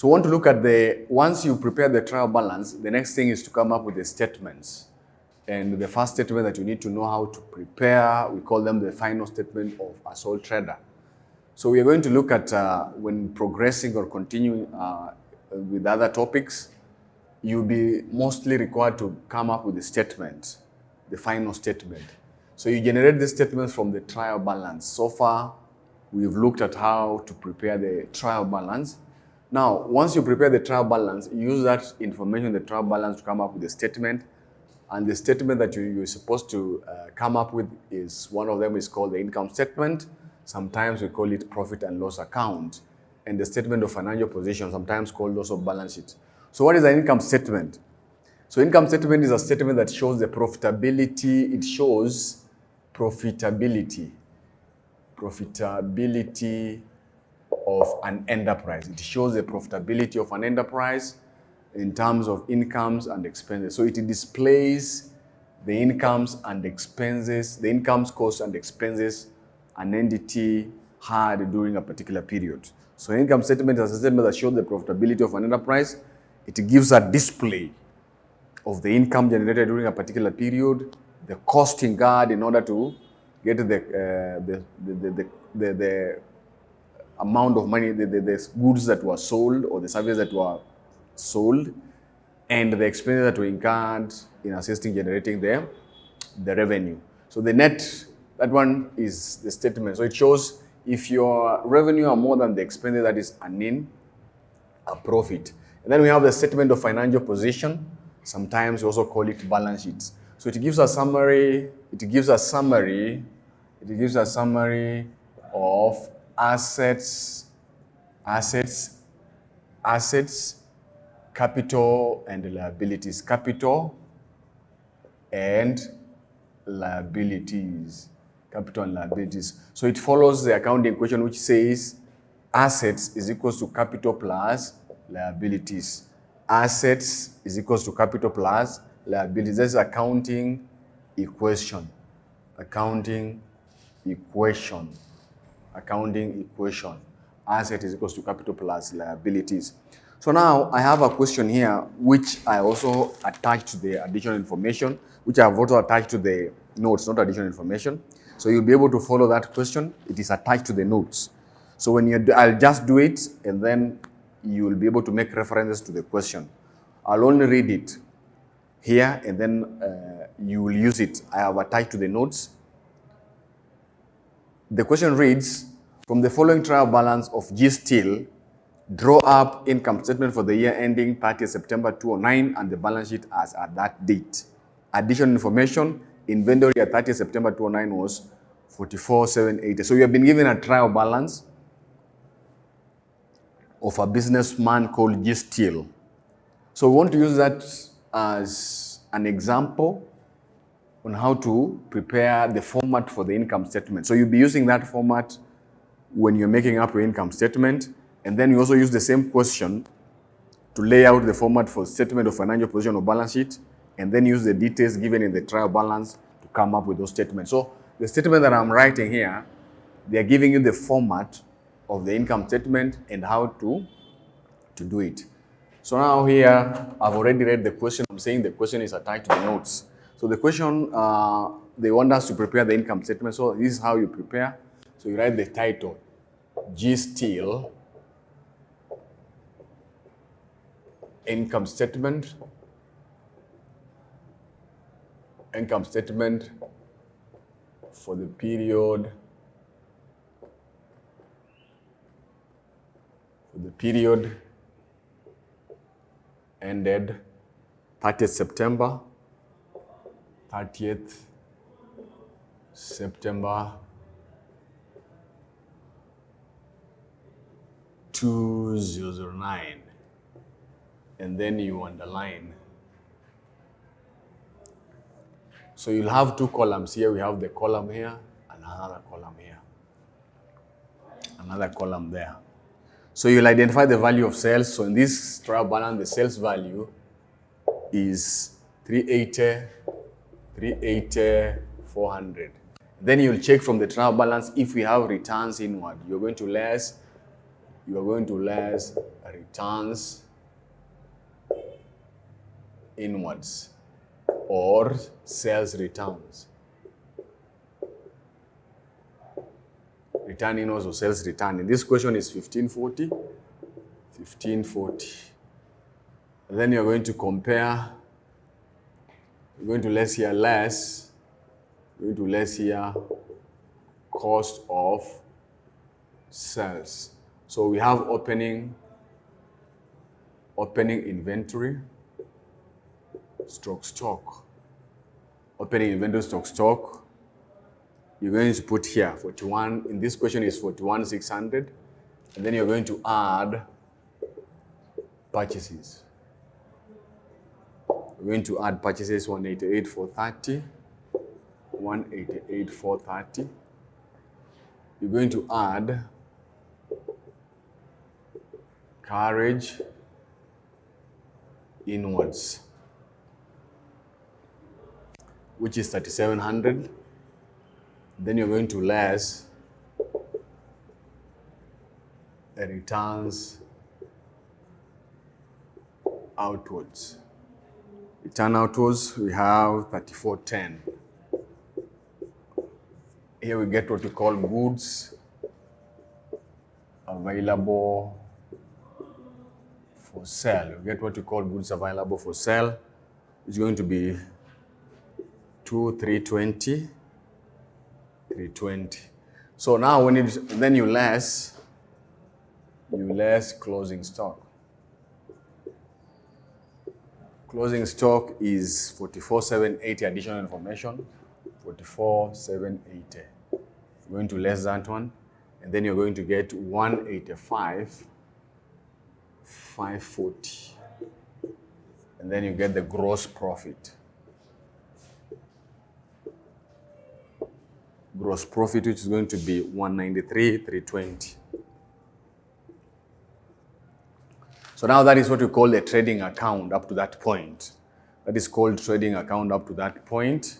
So we want to look at once you prepare the trial balance, the next thing is to come up with the statements. And the first statement that you need to know how to prepare, we call them the final statement of a sole trader. So we are going to look at when progressing or continuing with other topics, you'll be mostly required to come up with the statement, the final statement. So you generate the statements from the trial balance. So far, we've looked at how to prepare the trial balance. Now, once you prepare the trial balance, you use that information in the trial balance to come up with a statement. And the statement that you're supposed to come up with is, one of them is called the income statement. Sometimes we call it profit and loss account. And the statement of financial position, sometimes called also balance sheet. So what is an income statement? So income statement is a statement that shows the profitability. It shows profitability of an enterprise. It shows the profitability of an enterprise in terms of incomes and expenses. So it displays the incomes and expenses, the incomes, costs, and expenses an entity had during a particular period. So an income statement is a statement that shows the profitability of an enterprise. It gives a display of the income generated during a particular period, the cost incurred in order to get the amount of money, the goods that were sold or the services that were sold, and the expenses that were incurred in assisting generating the revenue. So the net, that one is the statement. So it shows if your revenue are more than the expenses, that is a profit. And then we have the statement of financial position. Sometimes we also call it balance sheets. So it gives a summary. It gives a summary of assets, capital, and liabilities. Capital and liabilities. So it follows the accounting equation, which says assets is equals to capital plus liabilities. Assets is equals to capital plus liabilities. That's accounting equation. Asset is equals to capital plus liabilities. So now I have a question here, which I also attached to the additional information, which I have also attached to the notes, not additional information. So you'll be able to follow that question. It is attached to the notes. So when I'll just do it, and then you will be able to make references to the question. I'll only read it here, and then you will use it. I have attached to the notes. The question reads, from the following trial balance of G Steel, draw up income statement for the year ending 30 September 2009 and the balance sheet as at that date. Additional information, inventory at 30 September 2009 was 44,780. So you have been given a trial balance of a businessman called G Steel. So we want to use that as an example on how to prepare the format for the income statement. So you'll be using that format when you're making up your income statement, and then you also use the same question to lay out the format for statement of financial position or balance sheet, and then use the details given in the trial balance to come up with those statements. So the statement that I'm writing here, they are giving you the format of the income statement and how to do it. So now here, I've already read the question. I'm saying the question is attached to the notes. So the question, they want us to prepare the income statement. So this is how you prepare. So you write the title, G Steel, income statement for the period ended 30th September 2009, and then you underline. So you'll have two columns here. We have the column here and another column here. Another column there. So you'll identify the value of sales. So in this trial balance, the sales value is 400. Then you'll check from the trial balance if we have returns inward. You're going to less you are going to less returns inwards or sales returns. Return inwards or sales return. And this question is 1540. 1540. And then you're going to compare. You're going to less here less. You're going to less here cost of sales. So we have opening inventory, stock. Opening inventory, stock. You're going to put here 41. In this question is 41,600. And then you're going to add purchases. We're going to add purchases 188,430. 188,430. You're going to add carriage inwards, which is 3,700. Then you're going to less the returns outwards. Return outwards, we have 3,410. Here we get what we call goods available for sale. You get what we call goods available for sale. It's going to be 320. 320. So now when you less closing stock. Closing stock is 44,780 additional information. 44,780. You're going to less that one, and then you're going to get 185,540. And then you get the gross profit. Gross profit, which is going to be 193,320. So now that is what we call the trading account up to that point. That is called trading account up to that point.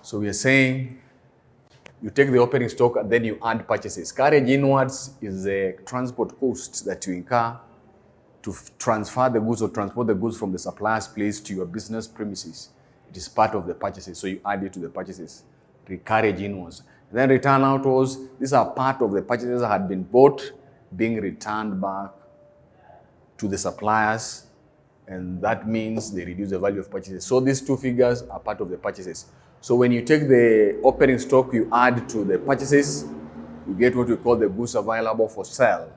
So we are saying you take the opening stock and then you add purchases. Carriage inwards is the transport cost that you incur to transfer the goods or transport the goods from the supplier's place to your business premises. It is part of the purchases, so you add it to the purchases. Carriage inwards. And then return outwards, these are part of the purchases that had been bought, being returned back to the suppliers, and that means they reduce the value of purchases. So these two figures are part of the purchases. So when you take the opening stock, you add to the purchases, you get what we call the goods available for sale.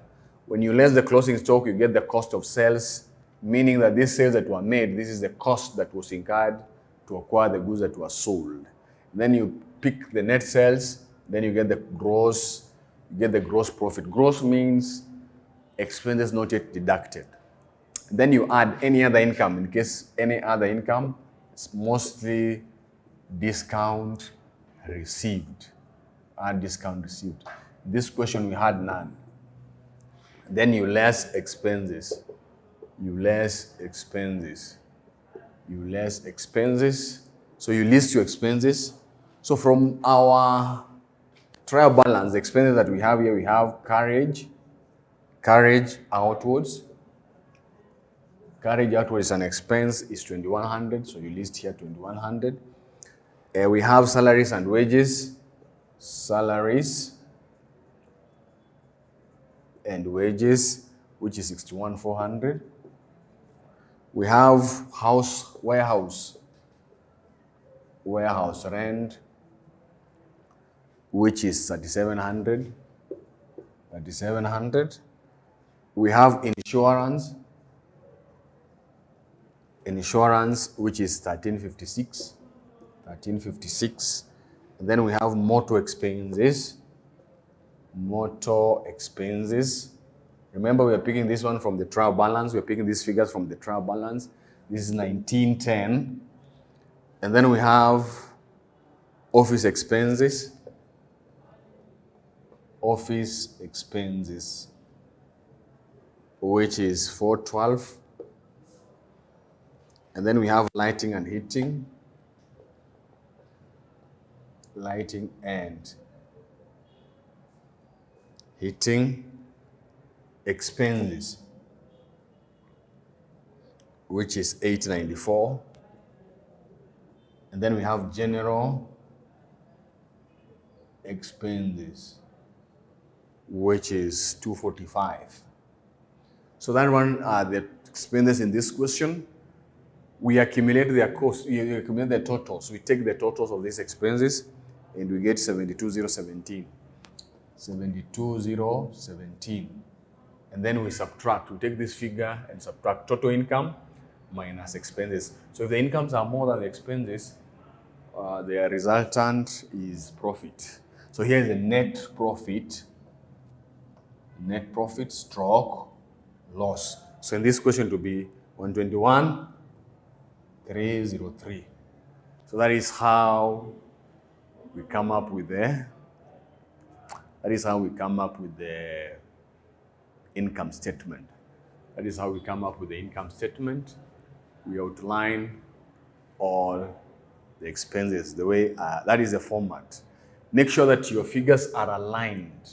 When you less the closing stock, you get the cost of sales, meaning that these sales that were made, this is the cost that was incurred to acquire the goods that were sold. Then you pick the net sales, then you get the gross profit. Gross means expenses not yet deducted. Then you add any other income. In case any other income, it's mostly discount received. Add discount received. This question we had none. Then you less expenses. You less expenses. You less expenses. So you list your expenses. So from our trial balance, the expenses that we have here, we have carriage outwards. Carriage outwards is an expense, is 2,100, so you list here 2,100. We have salaries and wages. Salaries and wages, which is 61,400. We have warehouse rent, which is 3,700. 3,700. We have insurance, which is 1,356. 1,356. And then we have motor expenses. Remember, we are picking this one from the trial balance. We are picking these figures from the trial balance. This is 1,910. And then we have office expenses. Which is 412. And then we have lighting and heating. expenses, which is 894. And then we have general expenses, which is 245. So that one are the expenses in this question. We accumulate their cost, we accumulate the totals. We take the totals of these expenses and we get 72017. 72017. And then we subtract. We take this figure and subtract total income minus expenses. So if the incomes are more than the expenses, the resultant is profit. So here is the net profit stroke loss. So in this question, it will be 121,303. So that is how we come up with the income statement. That is how we come up with the income statement. We outline all the expenses the way, that is the format. Make sure that your figures are aligned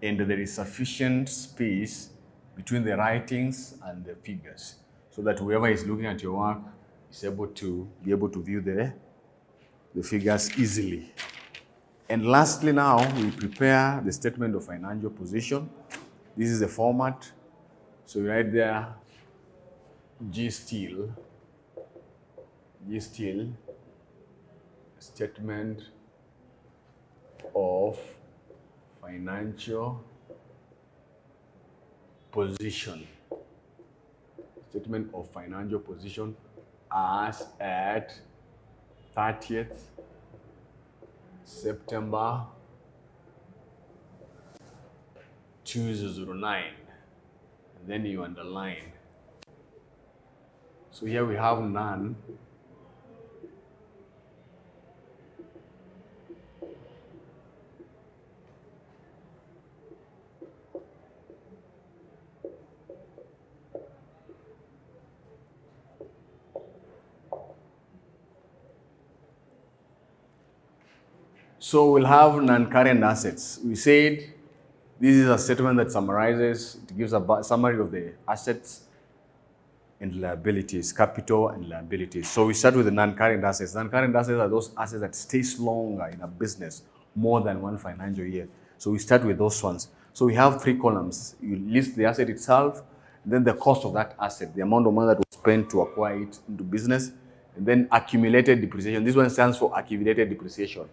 and there is sufficient space between the writings and the figures so that whoever is looking at your work is able to view the figures easily. And lastly now, we prepare the statement of financial position. This is the format. So you write there G Steel, statement of financial position. Statement of financial position as at 30th September 2009. And then you underline. So here we have none. So we'll have non-current assets. We said this is a statement that summarizes, it gives a summary of the assets and liabilities, capital and liabilities. So we start with the non-current assets. Non-current assets are those assets that stays longer in a business, more than one financial year. So we start with those ones. So we have 3 columns. You list the asset itself, then the cost of that asset, the amount of money that was spent to acquire it into business, and then accumulated depreciation. This one stands for accumulated depreciation.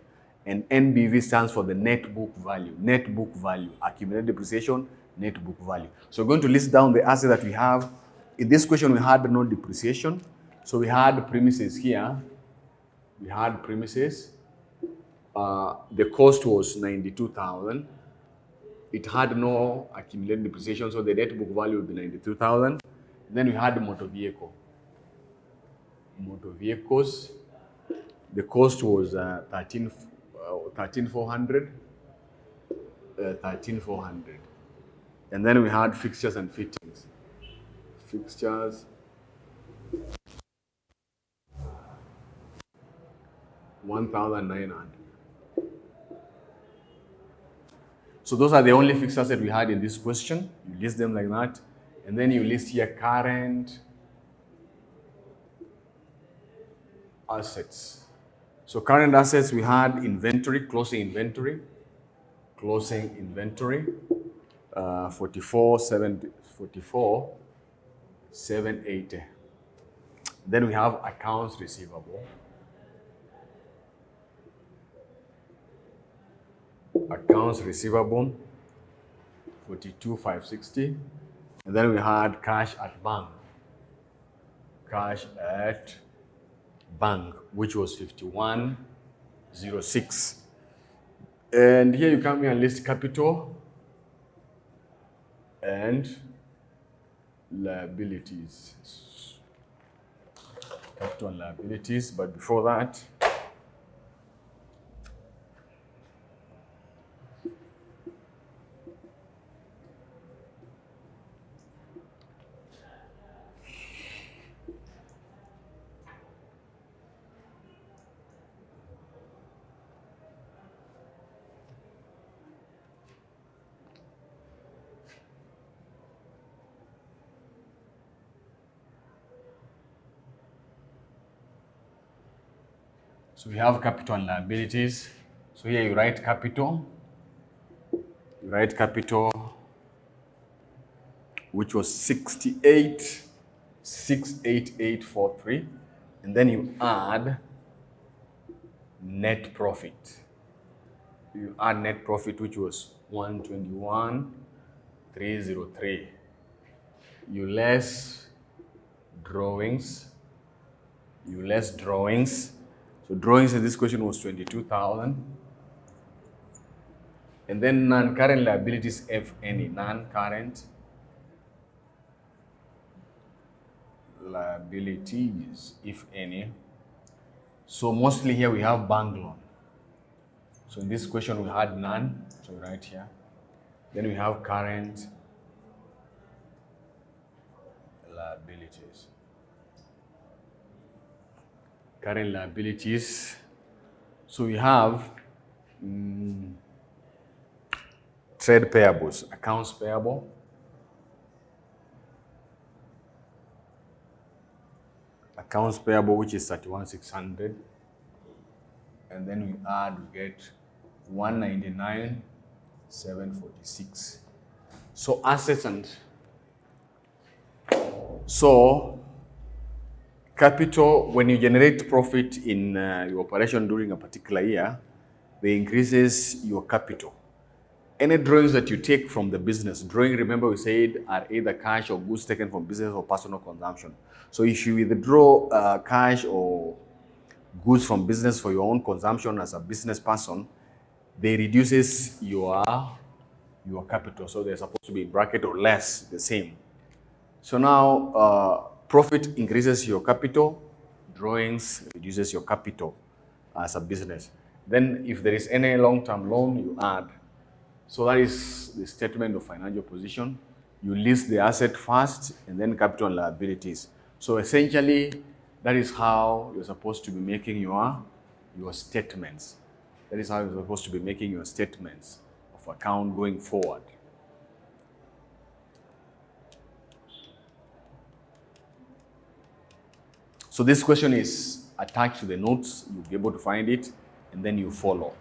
And NBV stands for the net book value. Net book value, accumulated depreciation, net book value. So we're going to list down the assets that we have. In this question, we had no depreciation. So we had premises here. We had premises. The cost was 92,000. It had no accumulated depreciation, so the net book value would be 92,000. Then we had motor vehicle. Motor vehicles. The cost was 13,400. And then we had fixtures and fittings. Fixtures, 1,900. So those are the only fixtures that we had in this question. You list them like that. And then you list here current assets. So current assets, we had inventory, closing inventory, 44,780. Then we have accounts receivable. Accounts receivable, 42,560. And then we had cash at bank. Cash at bank, which was 51,06. And here you come here and list capital and liabilities. Capital and liabilities, but before that, So we have capital and liabilities. So here you write capital. You write capital, which was 68843. And then you add net profit. You add net profit, which was 121,303. You less drawings. You less drawings. So drawings in this question was 22,000. And then non-current liabilities, if any, non-current liabilities, if any. So mostly here we have bank loan. So in this question we had none, so right here. Then we have current liabilities. Current liabilities. So we have trade payables, accounts payable. Accounts payable, which is 31,600. And then we add, we get 199,746. So assets and so capital, when you generate profit in your operation during a particular year, they increases your capital. Any drawings that you take from the business, drawing, remember we said, are either cash or goods taken from business or personal consumption. So if you withdraw cash or goods from business for your own consumption as a business person, they reduces your capital. So they're supposed to be bracket or less, the same. So now profit increases your capital, drawings reduces your capital as a business. Then if there is any long-term loan, you add. So that is the statement of financial position. You list the asset first and then capital and liabilities. So essentially, that is how you're supposed to be making your statements. That is how you're supposed to be making your statements of account going forward. So this question is attached to the notes. You'll be able to find it and then you follow.